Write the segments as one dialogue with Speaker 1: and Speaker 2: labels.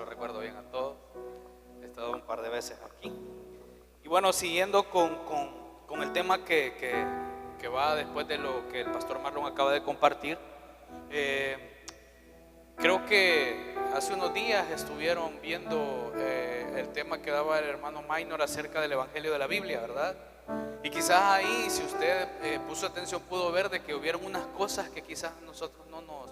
Speaker 1: lo recuerdo bien a todos. He estado un par de veces aquí. Y bueno, siguiendo con el tema que va después de lo que el pastor Marlon acaba de compartir, creo que hace unos días estuvieron viendo el tema que daba el hermano Minor acerca del Evangelio de la Biblia, ¿verdad? Y quizás ahí, si usted puso atención, pudo ver de que hubieron unas cosas que quizás nosotros no nos...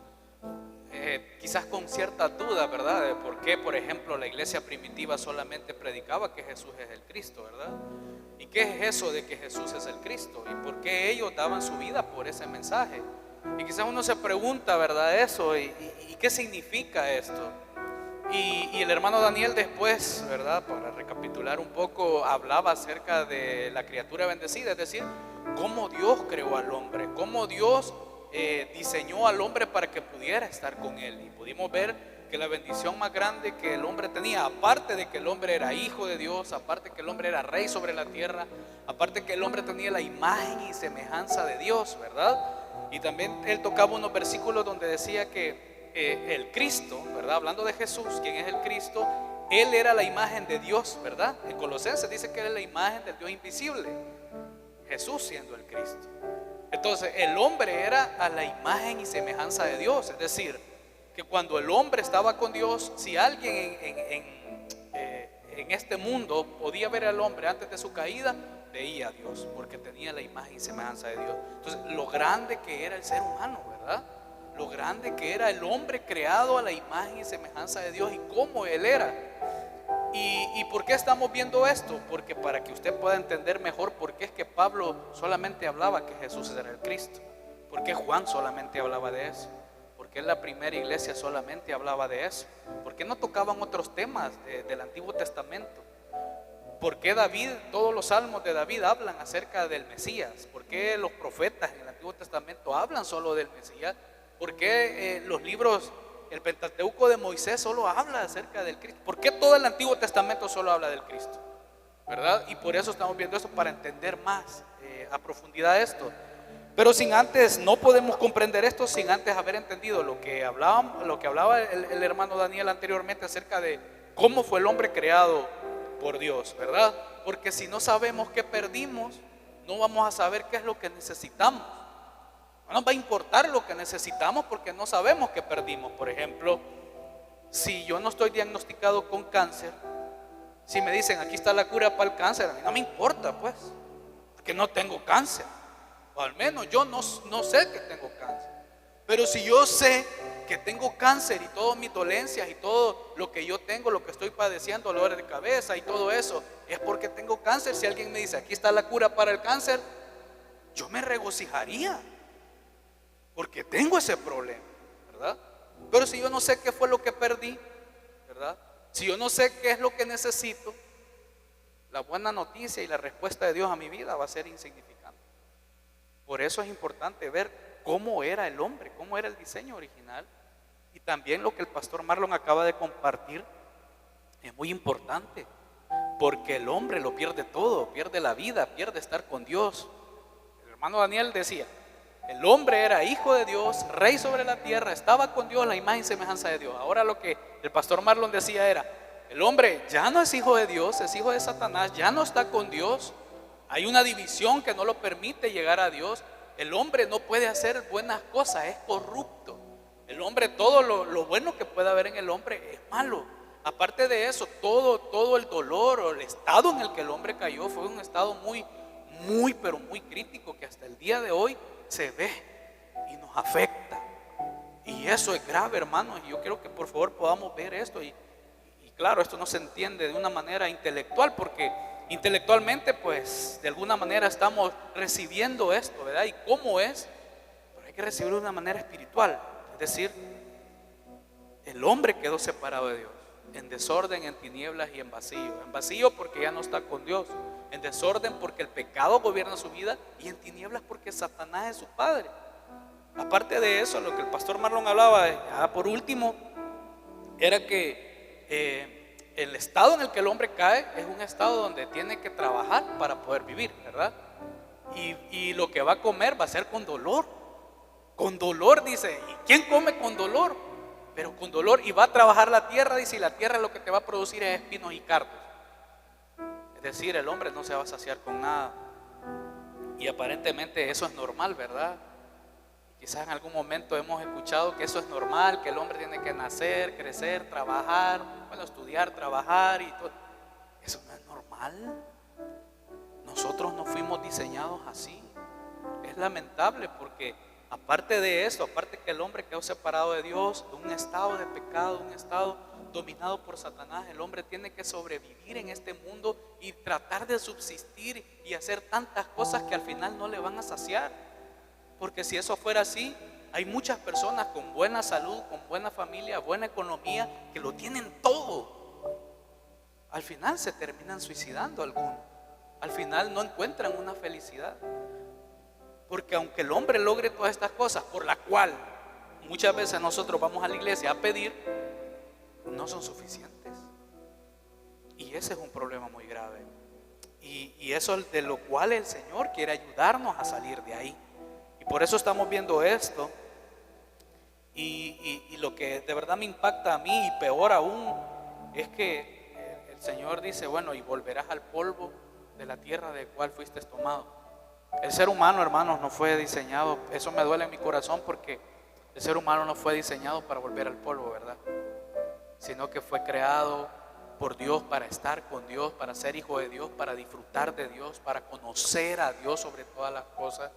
Speaker 1: quizás con cierta duda, ¿verdad? De por qué, por ejemplo, la iglesia primitiva solamente predicaba que Jesús es el Cristo, ¿verdad? ¿Y qué es eso de que Jesús es el Cristo? ¿Y por qué ellos daban su vida por ese mensaje? Y quizás uno se pregunta, ¿verdad? Eso, ¿y qué significa esto? Y el hermano Daniel después, ¿verdad? Para recapitular un poco, hablaba acerca de la criatura bendecida, es decir, cómo Dios creó al hombre, cómo Dios diseñó al hombre para que pudiera estar con él. Y pudimos ver que la bendición más grande que el hombre tenía, aparte de que el hombre era hijo de Dios, aparte que el hombre era rey sobre la tierra, aparte que el hombre tenía la imagen y semejanza de Dios, ¿verdad? Y también él tocaba unos versículos donde decía que el Cristo, ¿verdad? Hablando de Jesús, quien es el Cristo, él era la imagen de Dios, ¿verdad? En Colosenses dice que era la imagen del Dios invisible, Jesús siendo el Cristo. Entonces el hombre era a la imagen y semejanza de Dios, es decir, que cuando el hombre estaba con Dios, si alguien en este mundo podía ver al hombre antes de su caída, veía a Dios, porque tenía la imagen y semejanza de Dios. Entonces lo grande que era el ser humano, ¿verdad? Lo grande que era el hombre creado a la imagen y semejanza de Dios y cómo él era. ¿Y por qué estamos viendo esto? Porque para que usted pueda entender mejor por qué es que Pablo solamente hablaba que Jesús era el Cristo, por qué Juan solamente hablaba de eso, por qué la primera iglesia solamente hablaba de eso, por qué no tocaban otros temas del Antiguo Testamento, por qué David, todos los salmos de David hablan acerca del Mesías, por qué los profetas en el Antiguo Testamento hablan solo del Mesías, por qué los libros, el Pentateuco de Moisés solo habla acerca del Cristo, por qué todo el Antiguo Testamento solo habla del Cristo, ¿verdad? Y por eso estamos viendo esto, para entender más a profundidad esto. Pero sin antes, no podemos comprender esto sin antes haber entendido lo que hablaba el hermano Daniel anteriormente acerca de cómo fue el hombre creado por Dios, ¿verdad? Porque si no sabemos qué perdimos, no vamos a saber qué es lo que necesitamos. No nos va a importar lo que necesitamos porque no sabemos qué perdimos. Por ejemplo, si yo no estoy diagnosticado con cáncer, si me dicen aquí está la cura para el cáncer, a mí no me importa, pues, porque no tengo cáncer, o al menos yo no sé que tengo cáncer. Pero si yo sé que tengo cáncer y todas mis dolencias y todo lo que yo tengo, lo que estoy padeciendo, dolores de cabeza y todo eso, es porque tengo cáncer. Si alguien me dice aquí está la cura para el cáncer, yo me regocijaría porque tengo ese problema, ¿verdad? Pero si yo no sé qué fue lo que perdí, ¿verdad? Si yo no sé qué es lo que necesito, la buena noticia y la respuesta de Dios a mi vida va a ser insignificante. Por eso es importante ver cómo era el hombre, cómo era el diseño original. Y también lo que el pastor Marlon acaba de compartir es muy importante, porque el hombre lo pierde todo, pierde la vida, pierde estar con Dios. El hermano Daniel decía, el hombre era hijo de Dios, rey sobre la tierra, estaba con Dios, la imagen y semejanza de Dios. Ahora lo que el pastor Marlon decía era, el hombre ya no es hijo de Dios, es hijo de Satanás, ya no está con Dios. Hay una división que no lo permite llegar a Dios. El hombre no puede hacer buenas cosas, es corrupto. El hombre, todo lo bueno que puede haber en el hombre es malo. Aparte de eso, todo el dolor o el estado en el que el hombre cayó fue un estado pero muy crítico, que hasta el día de hoy se ve y nos afecta. Y eso es grave, hermanos. Y yo quiero que por favor podamos ver esto. Y claro, esto no se entiende de una manera intelectual, porque intelectualmente pues de alguna manera estamos recibiendo esto, ¿verdad? Y cómo es, pero hay que recibirlo de una manera espiritual. Es decir, el hombre quedó separado de Dios, en desorden, en tinieblas y en vacío. En vacío porque ya no está con Dios, en desorden porque el pecado gobierna su vida, y en tinieblas porque Satanás es su padre. Aparte de eso, lo que el pastor Marlon hablaba, ya por último, era que el estado en el que el hombre cae es un estado donde tiene que trabajar para poder vivir, ¿verdad? Y lo que va a comer va a ser con dolor. Con dolor, dice. ¿Y quién come con dolor? pero con dolor, y va a trabajar la tierra, dice, y la tierra lo que te va a producir es espinos y cardos. Es decir, el hombre no se va a saciar con nada. Y aparentemente eso es normal, ¿verdad? Quizás en algún momento hemos escuchado que eso es normal, que el hombre tiene que nacer, crecer, trabajar, bueno, estudiar, trabajar y todo. Eso no es normal. Nosotros no fuimos diseñados así. Es lamentable porque aparte de eso, aparte que el hombre quedó separado de Dios, de un estado de pecado, un estado dominado por Satanás, el hombre tiene que sobrevivir en este mundo y tratar de subsistir y hacer tantas cosas que al final no le van a saciar. Porque si eso fuera así, hay muchas personas con buena salud, con buena familia, buena economía, que lo tienen todo. Al final se terminan suicidando algunos. Al final no encuentran una felicidad. Porque aunque el hombre logre todas estas cosas, por la cual muchas veces nosotros vamos a la iglesia a pedir, no son suficientes. Y ese es un problema muy grave. Y eso es de lo cual el Señor quiere ayudarnos a salir de ahí. Y por eso estamos viendo esto. Y lo que de verdad me impacta a mí, y peor aún, es que el Señor dice, bueno, y volverás al polvo de la tierra de cual fuiste tomado. El ser humano, hermanos, no fue diseñado, eso me duele en mi corazón, porque el ser humano no fue diseñado para volver al polvo, ¿verdad? Sino que fue creado por Dios para estar con Dios, para ser hijo de Dios, para disfrutar de Dios, para conocer a Dios sobre todas las cosas,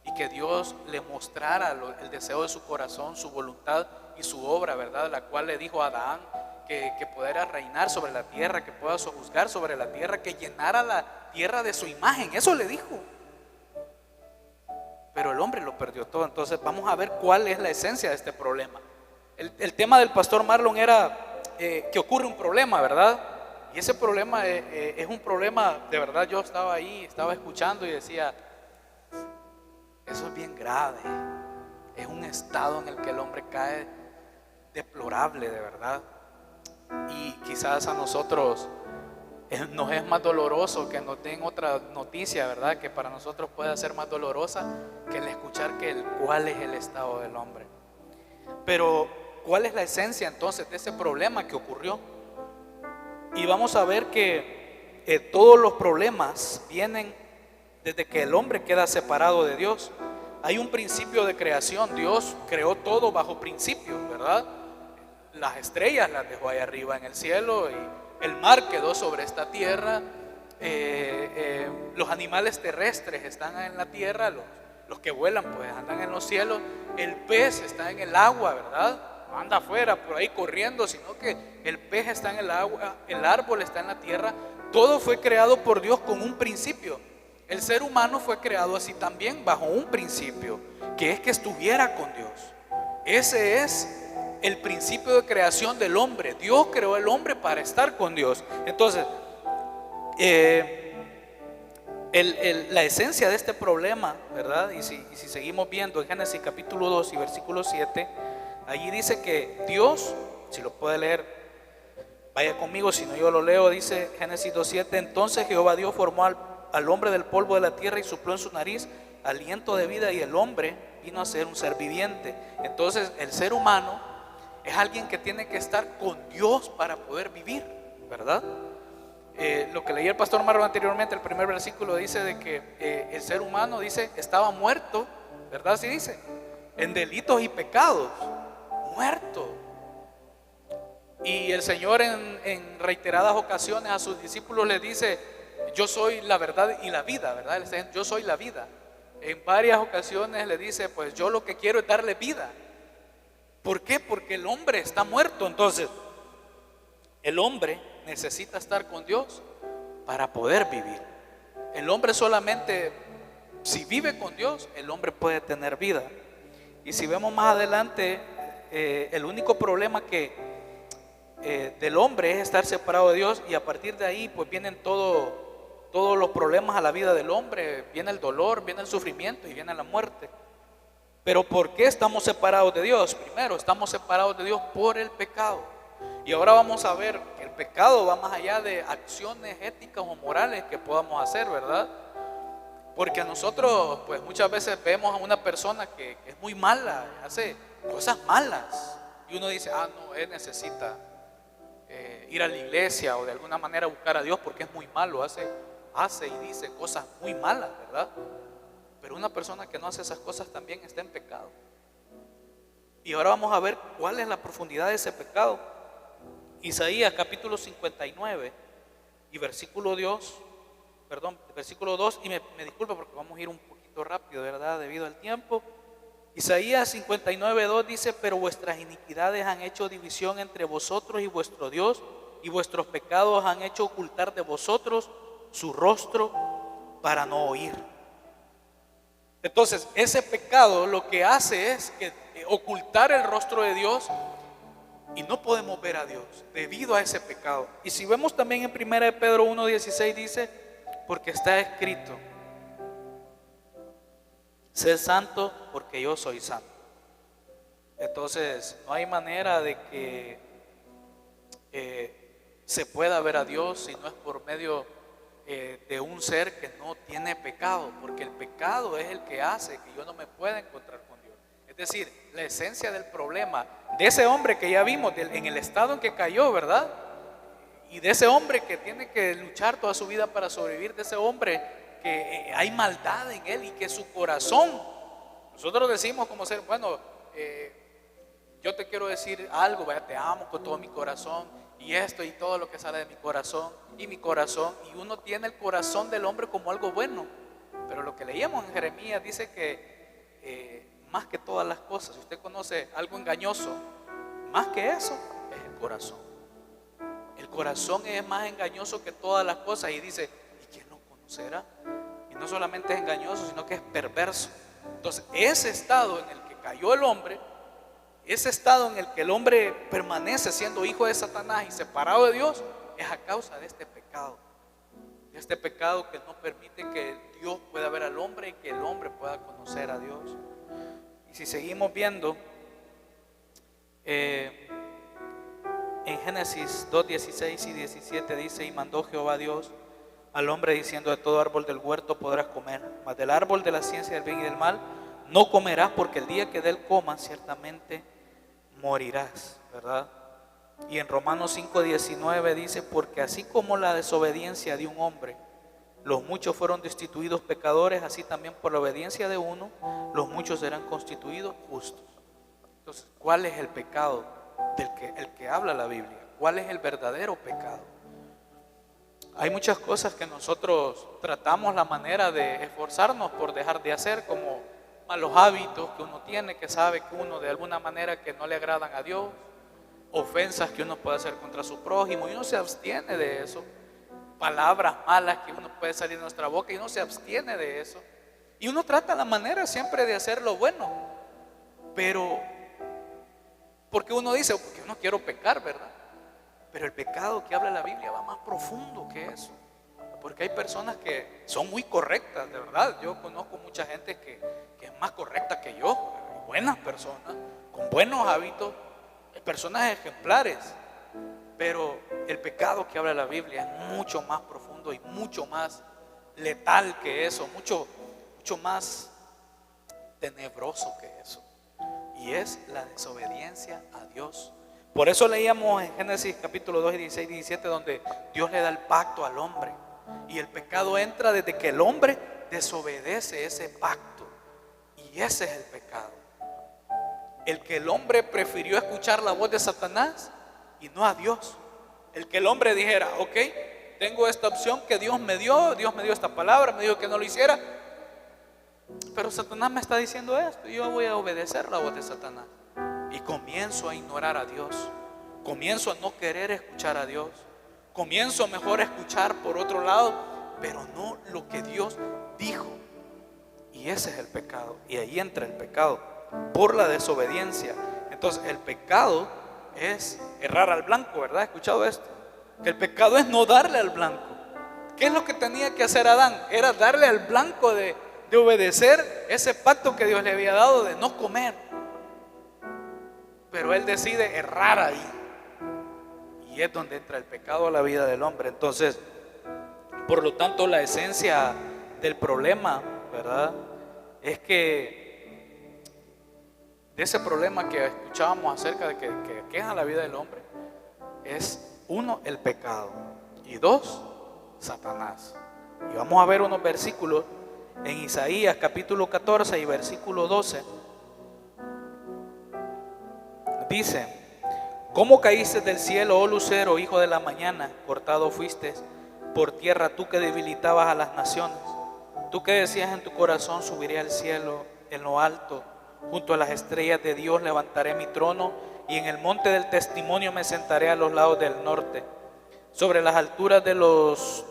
Speaker 1: y que Dios le mostrara el deseo de su corazón, su voluntad y su obra, ¿verdad? La cual le dijo a Adán que pudiera reinar sobre la tierra, que pueda sojuzgar sobre la tierra, que llenara la tierra de su imagen. Eso le dijo. Pero el hombre lo perdió todo. Entonces vamos a ver cuál es la esencia de este problema. El tema del pastor Marlon era que ocurre un problema, ¿verdad? Y ese problema es un problema, de verdad. Yo estaba ahí, estaba escuchando y decía, eso es bien grave. Es un estado en el que el hombre cae deplorable, de verdad. Y quizás a nosotros nos es más doloroso que nos den otra noticia, ¿verdad? Que para nosotros puede ser más dolorosa que el escuchar cuál es el estado del hombre. Pero ¿cuál es la esencia entonces de ese problema que ocurrió? Y vamos a ver que todos los problemas vienen desde que el hombre queda separado de Dios. Hay un principio de creación. Dios creó todo bajo principios, ¿verdad? Las estrellas las dejó ahí arriba en el cielo, y el mar quedó sobre esta tierra. Los animales terrestres están en la tierra, los que vuelan pues andan en los cielos. El pez está en el agua, ¿verdad? No anda afuera por ahí corriendo, sino que el pez está en el agua, el árbol está en la tierra. Todo fue creado por Dios con un principio. El ser humano fue creado así también, bajo un principio, que es que estuviera con Dios. Ese es el principio de creación del hombre. Dios creó al hombre para estar con Dios. Entonces, la esencia de este problema, ¿verdad? Y si seguimos viendo en Génesis capítulo 2 y versículo 7, allí dice que Dios, si lo puede leer, vaya conmigo, si no yo lo leo. Dice Génesis 2:7, entonces Jehová Dios formó al hombre del polvo de la tierra y sopló en su nariz aliento de vida, y el hombre vino a ser un ser viviente. Entonces el ser humano es alguien que tiene que estar con Dios para poder vivir, ¿verdad? Lo que leí el pastor Marlon anteriormente, el primer versículo dice de que el ser humano, dice, estaba muerto, ¿verdad? Así dice, en delitos y pecados, muerto. Y el Señor en reiteradas ocasiones a sus discípulos les dice, yo soy la verdad y la vida, ¿verdad? Él dice, yo soy la vida. En varias ocasiones le dice, pues yo lo que quiero es darle vida. ¿Por qué? Porque el hombre está muerto. Entonces, el hombre necesita estar con Dios para poder vivir. El hombre solamente, si vive con Dios, el hombre puede tener vida. Y si vemos más adelante, el único problema del hombre es estar separado de Dios, y a partir de ahí pues vienen todos los problemas a la vida del hombre. Viene el dolor, viene el sufrimiento y viene la muerte. Pero ¿por qué estamos separados de Dios? Primero, estamos separados de Dios por el pecado. Y ahora vamos a ver que el pecado va más allá de acciones éticas o morales que podamos hacer, ¿verdad? Porque nosotros pues muchas veces vemos a una persona que es muy mala, hace cosas malas, y uno dice, no, él necesita ir a la iglesia o de alguna manera buscar a Dios porque es muy malo, hace y dice cosas muy malas, ¿verdad? Pero una persona que no hace esas cosas también está en pecado. Y ahora vamos a ver cuál es la profundidad de ese pecado. Isaías capítulo 59 y versículo 2, y me disculpo porque vamos a ir un poquito rápido, ¿verdad? Debido al tiempo. Isaías 59:2 dice: pero vuestras iniquidades han hecho división entre vosotros y vuestro Dios, y vuestros pecados han hecho ocultar de vosotros su rostro para no oír. Entonces, ese pecado lo que hace es que ocultar el rostro de Dios, y no podemos ver a Dios debido a ese pecado. Y si vemos también en 1 de Pedro 1:16 dice: porque está escrito, sed santo porque yo soy santo. Entonces no hay manera de que se pueda ver a Dios si no es por medio de un ser que no tiene pecado, porque el pecado es el que hace que yo no me pueda encontrar con Dios. Es decir, la esencia del problema de ese hombre que ya vimos en el estado en que cayó, ¿verdad? Y de ese hombre que tiene que luchar toda su vida para sobrevivir, de ese hombre que hay maldad en él y que su corazón, nosotros decimos como ser, bueno, yo te quiero decir algo, vaya, te amo con todo mi corazón y esto y todo lo que sale de mi corazón, y uno tiene el corazón del hombre como algo bueno, pero lo que leíamos en Jeremías dice que más que todas las cosas, si usted conoce algo engañoso, más que eso es el corazón. El corazón es más engañoso que todas las cosas, y dice, ¿y quién lo conocerá? Y no solamente es engañoso, sino que es perverso. Entonces, ese estado en el que cayó el hombre, ese estado en el que el hombre permanece siendo hijo de Satanás y separado de Dios, es a causa de este pecado. De este pecado que no permite que Dios pueda ver al hombre y que el hombre pueda conocer a Dios. Y si seguimos viendo en Génesis 2:16 y 17 dice: y mandó Jehová Dios al hombre diciendo: de todo árbol del huerto podrás comer, mas del árbol de la ciencia del bien y del mal no comerás, porque el día que de él comas ciertamente morirás, ¿verdad? Y en Romanos 5:19 dice: porque así como la desobediencia de un hombre, los muchos fueron destituidos pecadores, así también por la obediencia de uno, los muchos serán constituidos justos. Entonces, ¿cuál es el pecado el que habla la Biblia? ¿Cuál es el verdadero pecado? Hay muchas cosas que nosotros tratamos la manera de esforzarnos por dejar de hacer, como malos hábitos que uno tiene, que sabe que uno de alguna manera que no le agradan a Dios, ofensas que uno puede hacer contra su prójimo y uno se abstiene de eso, palabras malas que uno puede salir de nuestra boca y uno se abstiene de eso, y uno trata la manera siempre de hacer lo bueno, pero porque uno dice, porque yo no quiero pecar, ¿verdad? Pero el pecado que habla la Biblia va más profundo que eso, porque hay personas que son muy correctas, de verdad. Yo conozco mucha gente que es más correcta que yo, buenas personas, con buenos hábitos, personas ejemplares, pero el pecado que habla la Biblia es mucho más profundo y mucho más letal que eso, mucho más tenebroso que eso, y es la desobediencia a Dios. Por eso leíamos en Génesis capítulo 2 y 16 y 17 donde Dios le da el pacto al hombre, y el pecado entra desde que el hombre desobedece ese pacto, y ese es el pecado. El que el hombre prefirió escuchar la voz de Satanás y no a Dios. El que el hombre dijera, ok, tengo esta opción que Dios me dio esta palabra, me dijo que no lo hiciera, pero Satanás me está diciendo esto y yo voy a obedecer la voz de Satanás. Y comienzo a ignorar a Dios, comienzo a no querer escuchar a Dios, comienzo mejor a escuchar por otro lado, pero no lo que Dios dijo. Y ese es el pecado, y ahí entra el pecado por la desobediencia. Entonces el pecado es errar al blanco, ¿verdad? ¿Has escuchado esto? Que el pecado es no darle al blanco. ¿Qué es lo que tenía que hacer Adán? Era darle al blanco de obedecer ese pacto que Dios le había dado de no comer. Pero él decide errar ahí, y es donde entra el pecado a la vida del hombre. Entonces, por lo tanto, la esencia del problema, ¿verdad?, es que de ese problema que escuchábamos acerca de que queja la vida del hombre es, uno, el pecado, y dos, Satanás. Y vamos a ver unos versículos en Isaías capítulo 14 y versículo 12. Dice: ¿Cómo caíste del cielo, oh lucero, hijo de la mañana? Cortado fuiste por tierra, tú que debilitabas a las naciones. Tú que decías en tu corazón: subiré al cielo, en lo alto, junto a las estrellas de Dios levantaré mi trono, y en el monte del testimonio me sentaré a los lados del norte. Sobre las alturas de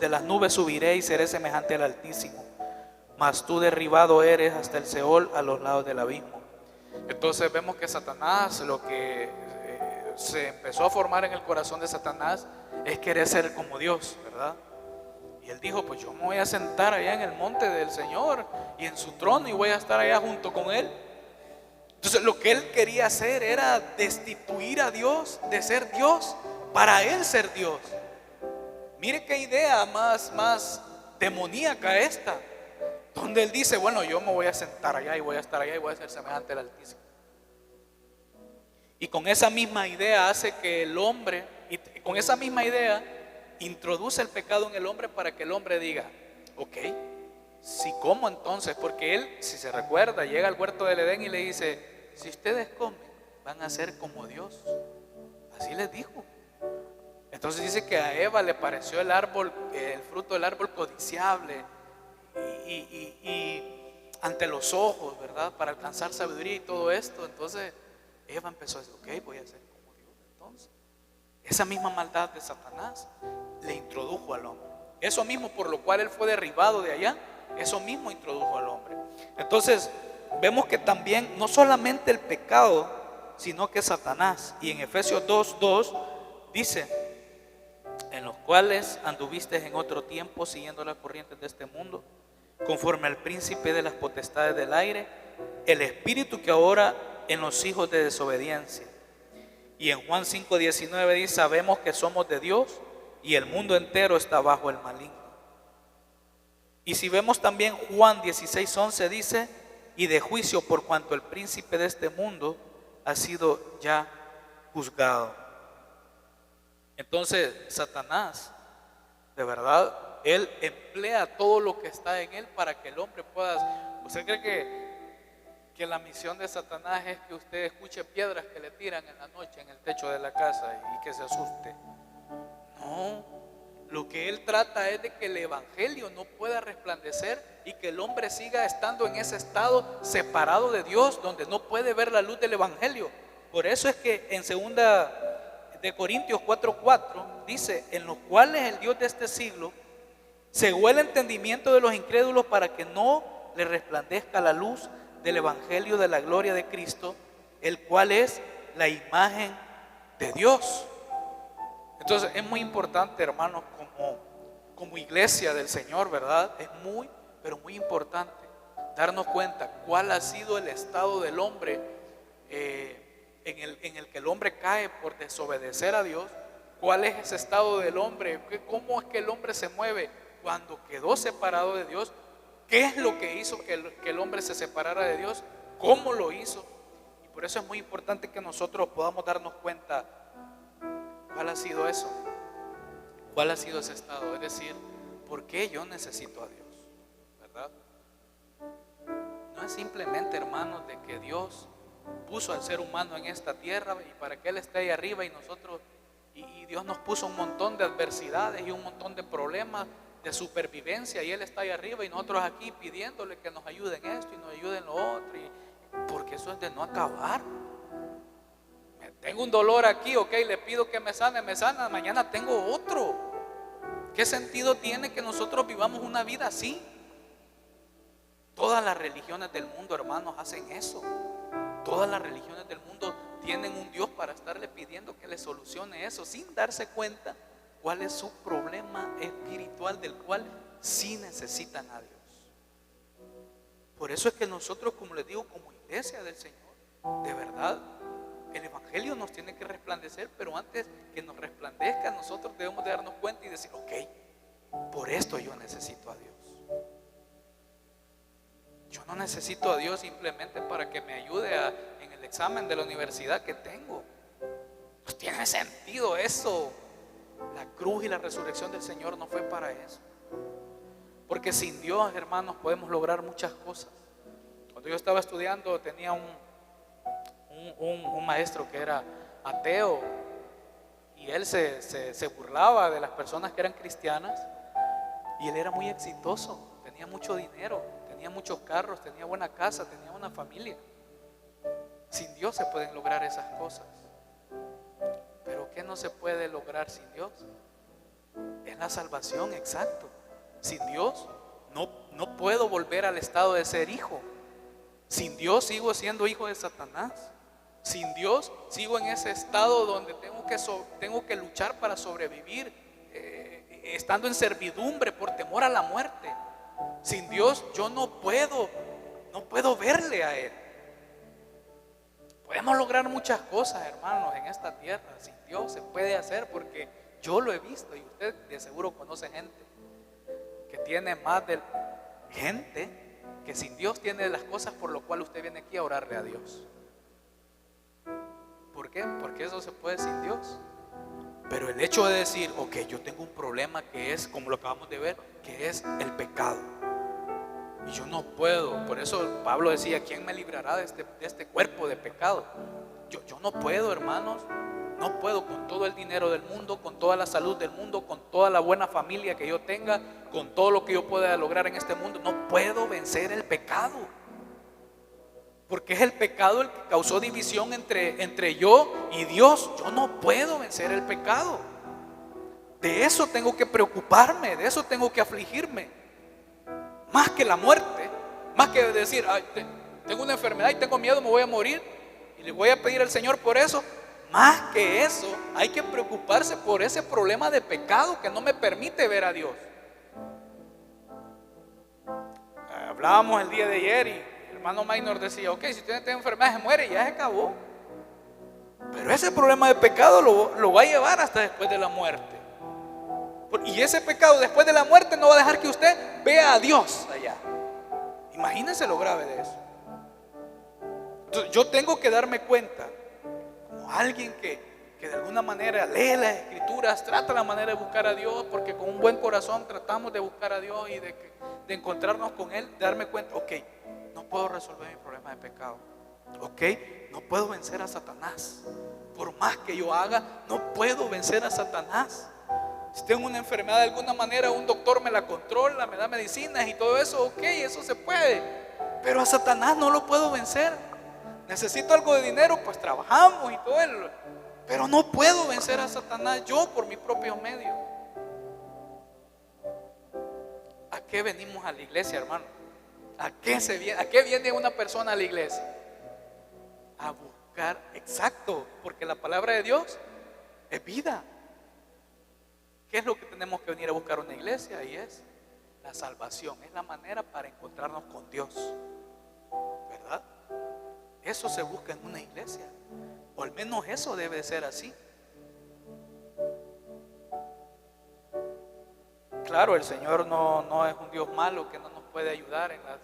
Speaker 1: las nubes subiré y seré semejante al Altísimo. Mas tú derribado eres hasta el Seol, a los lados del abismo. Entonces vemos que Satanás, lo que se empezó a formar en el corazón de Satanás es querer ser como Dios, ¿verdad? Y él dijo: pues yo me voy a sentar allá en el monte del Señor y en su trono, y voy a estar allá junto con él. Entonces lo que él quería hacer era destituir a Dios de ser Dios, para él ser Dios. Mire qué idea más demoníaca esta, donde él dice: bueno, yo me voy a sentar allá y voy a estar allá y voy a ser semejante al Altísimo. Y con esa misma idea hace que el hombre, y con esa misma idea introduce el pecado en el hombre para que el hombre diga: ok, si como entonces, porque él, si se recuerda, llega al huerto del Edén y le dice: si ustedes comen, van a ser como Dios. Así les dijo. Entonces dice que a Eva le pareció el fruto del árbol codiciable y ante los ojos, ¿verdad? Para alcanzar sabiduría y todo esto. Entonces Eva empezó a decir: ok, voy a ser como Dios. Entonces, esa misma maldad de Satanás le introdujo al hombre. Eso mismo por lo cual él fue derribado de allá, eso mismo introdujo al hombre. Entonces, vemos que también no solamente el pecado, sino que Satanás. Y en Efesios 2:2 dice: en los cuales anduviste en otro tiempo siguiendo las corrientes de este mundo, conforme al príncipe de las potestades del aire, el espíritu que ahora en los hijos de desobediencia. Y en Juan 5:19 dice: sabemos que somos de Dios y el mundo entero está bajo el maligno. Y si vemos también Juan 16:11 dice: y de juicio por cuanto el príncipe de este mundo ha sido ya juzgado. Entonces Satanás, de verdad, él emplea todo lo que está en él para que el hombre pueda. ¿Usted cree que la misión de Satanás es que usted escuche piedras que le tiran en la noche en el techo de la casa y que se asuste? No, lo que él trata es de que el evangelio no pueda resplandecer y que el hombre siga estando en ese estado separado de Dios, donde no puede ver la luz del evangelio. Por eso es que en 2 de Corintios 4:4 dice: en los cuales el Dios de este siglo cegó el entendimiento de los incrédulos para que no le resplandezca la luz del evangelio de la gloria de Cristo, el cual es la imagen de Dios. Entonces es muy importante, hermanos, como iglesia del Señor, ¿verdad? Es muy, pero muy importante darnos cuenta cuál ha sido el estado del hombre en el que el hombre cae por desobedecer a Dios. ¿Cuál es ese estado del hombre? ¿Cómo es que el hombre se mueve cuando quedó separado de Dios? ¿Qué es lo que hizo que el hombre se separara de Dios? ¿Cómo lo hizo? Y por eso es muy importante que nosotros podamos darnos cuenta cuál ha sido eso, cuál ha sido ese estado. Es decir, ¿por qué yo necesito a Dios? ¿Verdad? No es simplemente, hermanos, de que Dios puso al ser humano en esta tierra y para que Él esté ahí arriba y Dios nos puso un montón de adversidades y un montón de problemas de supervivencia y Él está ahí arriba y nosotros aquí pidiéndole que nos ayude en esto y nos ayude en lo otro, porque eso es de no acabar. Tengo un dolor aquí, ok, le pido que me sana, mañana tengo otro. ¿Qué sentido tiene que nosotros vivamos una vida así? Todas las religiones del mundo, hermanos, hacen eso. Todas las religiones del mundo tienen un Dios para estarle pidiendo que le solucione eso, sin darse cuenta cuál es su problema espiritual, del cual sí necesitan a Dios. Por eso es que nosotros, como les digo, como iglesia del Señor, de verdad, el evangelio nos tiene que resplandecer, pero antes que nos resplandezca, nosotros debemos de darnos cuenta y decir: ok, por esto yo necesito a Dios. Yo no necesito a Dios simplemente para que me ayude en el examen de la universidad que tengo. No tiene sentido eso. La cruz y la resurrección del Señor no fue para eso. Porque sin Dios, hermanos, podemos lograr muchas cosas. Cuando yo estaba estudiando tenía un maestro que era ateo, y él se burlaba de las personas que eran cristianas, y él era muy exitoso, tenía mucho dinero, tenía muchos carros, tenía buena casa, tenía una familia. Sin Dios se pueden lograr esas cosas. Pero ¿qué no se puede lograr sin Dios? Es la salvación, exacto. Sin Dios no puedo volver al estado de ser hijo. Sin Dios sigo siendo hijo de Satanás. Sin Dios sigo en ese estado donde tengo que luchar para sobrevivir, estando en servidumbre por temor a la muerte. Sin Dios yo no puedo verle a Él. Podemos lograr muchas cosas, hermanos, en esta tierra. Sin Dios se puede hacer, porque yo lo he visto, y usted de seguro conoce gente que tiene más de gente que sin Dios tiene las cosas por lo cual usted viene aquí a orarle a Dios. ¿Por qué? Porque eso se puede sin Dios. Pero el hecho de decir, ok, yo tengo un problema que es, como lo acabamos de ver, que es el pecado, y yo no puedo. Por eso Pablo decía, ¿quién me librará de este cuerpo de pecado? Yo no puedo, hermanos. No puedo, con todo el dinero del mundo, con toda la salud del mundo, con toda la buena familia que yo tenga, con todo lo que yo pueda lograr en este mundo. No puedo vencer el pecado, porque es el pecado el que causó división entre yo y Dios. Yo no puedo vencer el pecado. De eso tengo que preocuparme, de eso tengo que afligirme. Más que la muerte, más que decir, ay, tengo una enfermedad y tengo miedo, me voy a morir y le voy a pedir al Señor por eso. Más que eso, hay que preocuparse por ese problema de pecado que no me permite ver a Dios. Hablábamos el día de ayer y el hermano Maynor decía, ok, si usted tiene enfermedad se muere y ya se acabó. Pero ese problema de pecado lo va a llevar hasta después de la muerte. Y ese pecado después de la muerte no va a dejar que usted vea a Dios allá. Imagínense lo grave de eso. Entonces, yo tengo que darme cuenta, como alguien que de alguna manera lee las escrituras, trata la manera de buscar a Dios, porque con un buen corazón tratamos de buscar a Dios y de encontrarnos con Él, de darme cuenta, ok, no puedo resolver mi problema de pecado, ok, no puedo vencer a Satanás. Por más que yo haga, no puedo vencer a Satanás. Si tengo una enfermedad de alguna manera, un doctor me la controla, me da medicinas y todo eso, ok, eso se puede. Pero a Satanás no lo puedo vencer. Necesito algo de dinero, pues trabajamos y todo eso. Pero no puedo vencer a Satanás yo por mis propios medios. ¿A qué venimos a la iglesia, hermano? ¿A qué viene una persona a la iglesia? A buscar, exacto, porque la palabra de Dios es vida. ¿Qué es lo que tenemos que venir a buscar una iglesia? Y es la salvación, es la manera para encontrarnos con Dios, ¿verdad? Eso se busca en una iglesia, o al menos eso debe de ser así. Claro, el Señor no es un Dios malo que no nos puede ayudar en las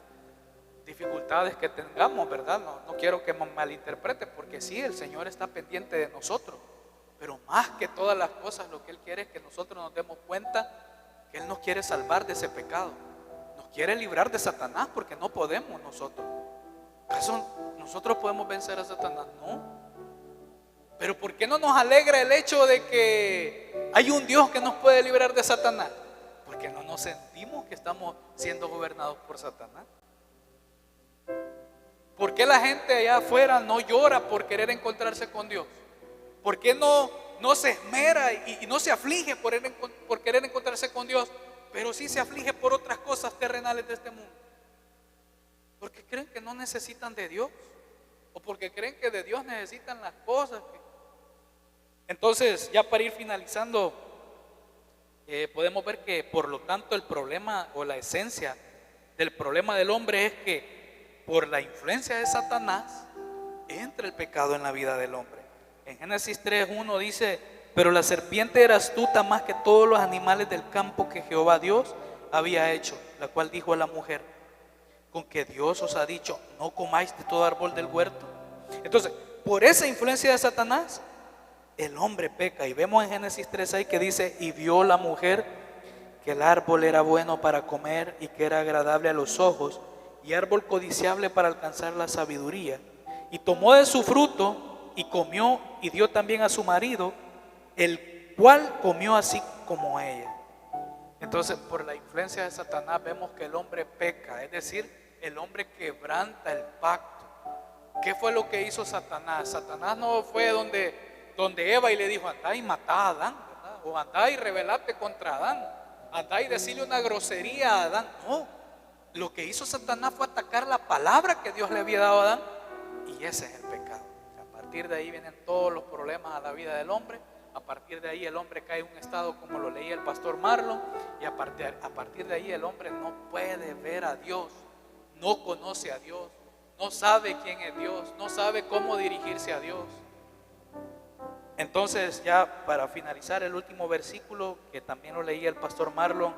Speaker 1: dificultades que tengamos, ¿verdad? No quiero que me malinterprete, porque sí, el Señor está pendiente de nosotros. Pero más que todas las cosas, lo que Él quiere es que nosotros nos demos cuenta que Él nos quiere salvar de ese pecado. Nos quiere librar de Satanás, porque no podemos nosotros. ¿Acaso nosotros podemos vencer a Satanás? No. Pero ¿por qué no nos alegra el hecho de que hay un Dios que nos puede librar de Satanás? Porque no nos sentimos que estamos siendo gobernados por Satanás. ¿Por qué la gente allá afuera no llora por querer encontrarse con Dios? ¿Por qué no se esmera y no se aflige por querer encontrarse con Dios, pero sí se aflige por otras cosas terrenales de este mundo? Porque creen que no necesitan de Dios, o porque creen que de Dios necesitan las cosas. Entonces, ya para ir finalizando, podemos ver que por lo tanto el problema o la esencia del problema del hombre es que por la influencia de Satanás entra el pecado en la vida del hombre. En Génesis 3:1 dice, pero la serpiente era astuta más que todos los animales del campo que Jehová Dios había hecho, la cual dijo a la mujer, con que Dios os ha dicho, no comáis de todo árbol del huerto. Entonces, por esa influencia de Satanás, el hombre peca. Y vemos en Génesis 3:6 que dice, y vio la mujer que el árbol era bueno para comer y que era agradable a los ojos, y árbol codiciable para alcanzar la sabiduría. Y tomó de su fruto y comió y dio también a su marido, el cual comió así como ella. Entonces, por la influencia de Satanás vemos que el hombre peca, es decir, el hombre quebranta el pacto. ¿Qué fue lo que hizo Satanás? Satanás no fue donde Eva y le dijo, andá y matá a Adán, ¿verdad? O andá y rebelate contra Adán, andá y decirle una grosería a Adán. No, lo que hizo Satanás fue atacar la palabra que Dios le había dado a Adán, y ese es el pecado. O sea, a partir de ahí vienen todos los problemas a la vida del hombre. A partir de ahí el hombre cae en un estado como lo leía el pastor Marlon, y a partir de ahí el hombre no puede ver a Dios, no conoce a Dios, no sabe quién es Dios, no sabe cómo dirigirse a Dios. Entonces, ya para finalizar, el último versículo que también lo leía el pastor Marlon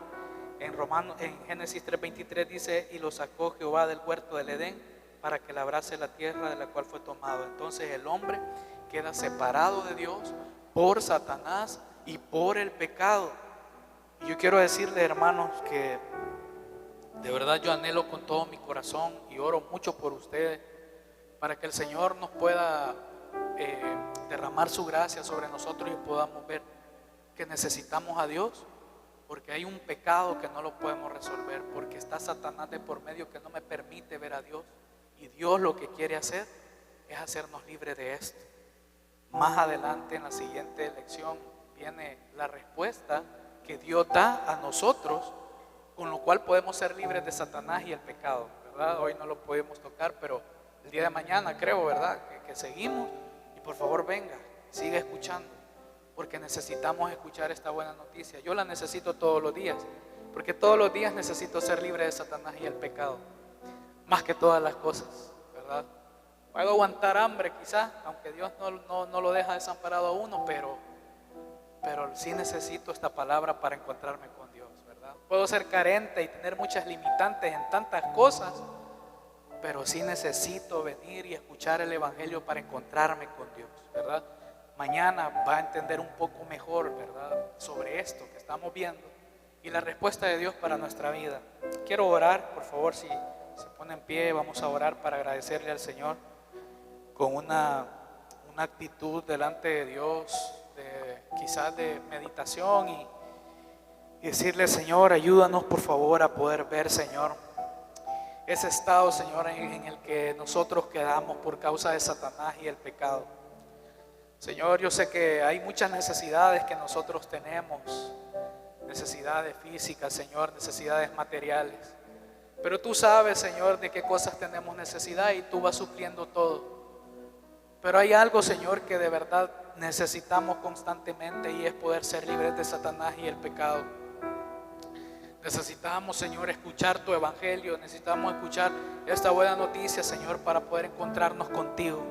Speaker 1: en Génesis 3:23 dice, y lo sacó Jehová del huerto del Edén para que labrase la tierra de la cual fue tomado. Entonces el hombre queda separado de Dios por Satanás y por el pecado. Y yo quiero decirle, hermanos, que de verdad yo anhelo con todo mi corazón y oro mucho por ustedes para que el Señor nos pueda derramar su gracia sobre nosotros y podamos ver que necesitamos a Dios, porque hay un pecado que no lo podemos resolver, porque está Satanás de por medio que no me permite ver a Dios, y Dios lo que quiere hacer es hacernos libres de esto. Más adelante en la siguiente lección viene la respuesta que Dios da a nosotros, con lo cual podemos ser libres de Satanás y el pecado, ¿verdad? Hoy no lo podemos tocar, pero el día de mañana creo, ¿verdad? Que seguimos. Y por favor venga, siga escuchando, porque necesitamos escuchar esta buena noticia. Yo la necesito todos los días, porque todos los días necesito ser libre de Satanás y el pecado, más que todas las cosas, ¿verdad? Puedo aguantar hambre quizás, aunque Dios no lo deja desamparado a uno, pero sí necesito esta palabra para encontrarme con Dios, ¿verdad? Puedo ser carente y tener muchas limitantes en tantas cosas, pero sí necesito venir y escuchar el Evangelio para encontrarme con Dios, ¿verdad? Mañana va a entender un poco mejor, ¿verdad?, sobre esto que estamos viendo y la respuesta de Dios para nuestra vida. Quiero orar, por favor, si se pone en pie, vamos a orar para agradecerle al Señor con una actitud delante de Dios, quizás de meditación, y decirle, Señor, ayúdanos por favor a poder ver, Señor, ese estado, Señor, en el que nosotros quedamos por causa de Satanás y el pecado. Señor, yo sé que hay muchas necesidades que nosotros tenemos, necesidades físicas, Señor, necesidades materiales, pero tú sabes, Señor, de qué cosas tenemos necesidad y tú vas supliendo todo. Pero hay algo, Señor, que de verdad necesitamos constantemente, y es poder ser libres de Satanás y el pecado. Necesitamos, Señor, escuchar tu evangelio, necesitamos escuchar esta buena noticia, Señor, para poder encontrarnos contigo.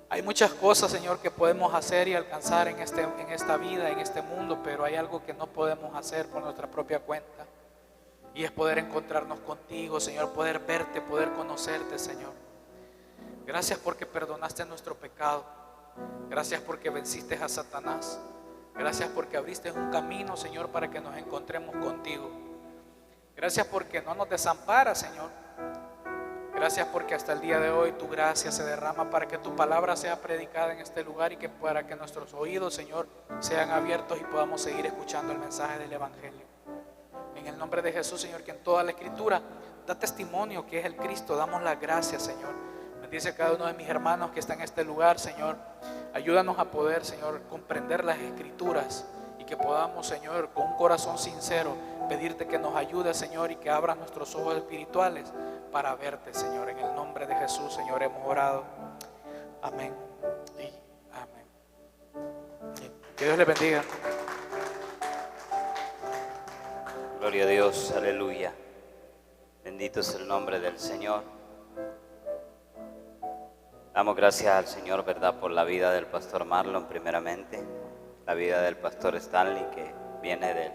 Speaker 1: Hay muchas cosas, Señor, que podemos hacer y alcanzar en esta vida, en este mundo, pero hay algo que no podemos hacer por nuestra propia cuenta, y es poder encontrarnos contigo, Señor, poder verte, poder conocerte, Señor. Gracias porque perdonaste nuestro pecado. Gracias porque venciste a Satanás. Gracias porque abriste un camino, Señor, para que nos encontremos contigo. Gracias porque no nos desamparas, Señor. Gracias porque hasta el día de hoy tu gracia se derrama para que tu palabra sea predicada en este lugar, y que para que nuestros oídos, Señor, sean abiertos y podamos seguir escuchando el mensaje del evangelio. En el nombre de Jesús, Señor, que en toda la escritura da testimonio que es el Cristo, damos las gracias, Señor. Bendice a cada uno de mis hermanos que está en este lugar, Señor. Ayúdanos a poder, Señor, comprender las escrituras, y que podamos, Señor, con un corazón sincero pedirte que nos ayudes, Señor, y que abras nuestros ojos espirituales para verte, Señor. En el nombre de Jesús, Señor, hemos orado. Amén y amén. Que Dios les bendiga.
Speaker 2: Gloria a Dios, aleluya. Bendito es el nombre del Señor. Damos gracias al Señor, ¿verdad?, por la vida del pastor Marlon primeramente, la vida del pastor Stanley, que viene del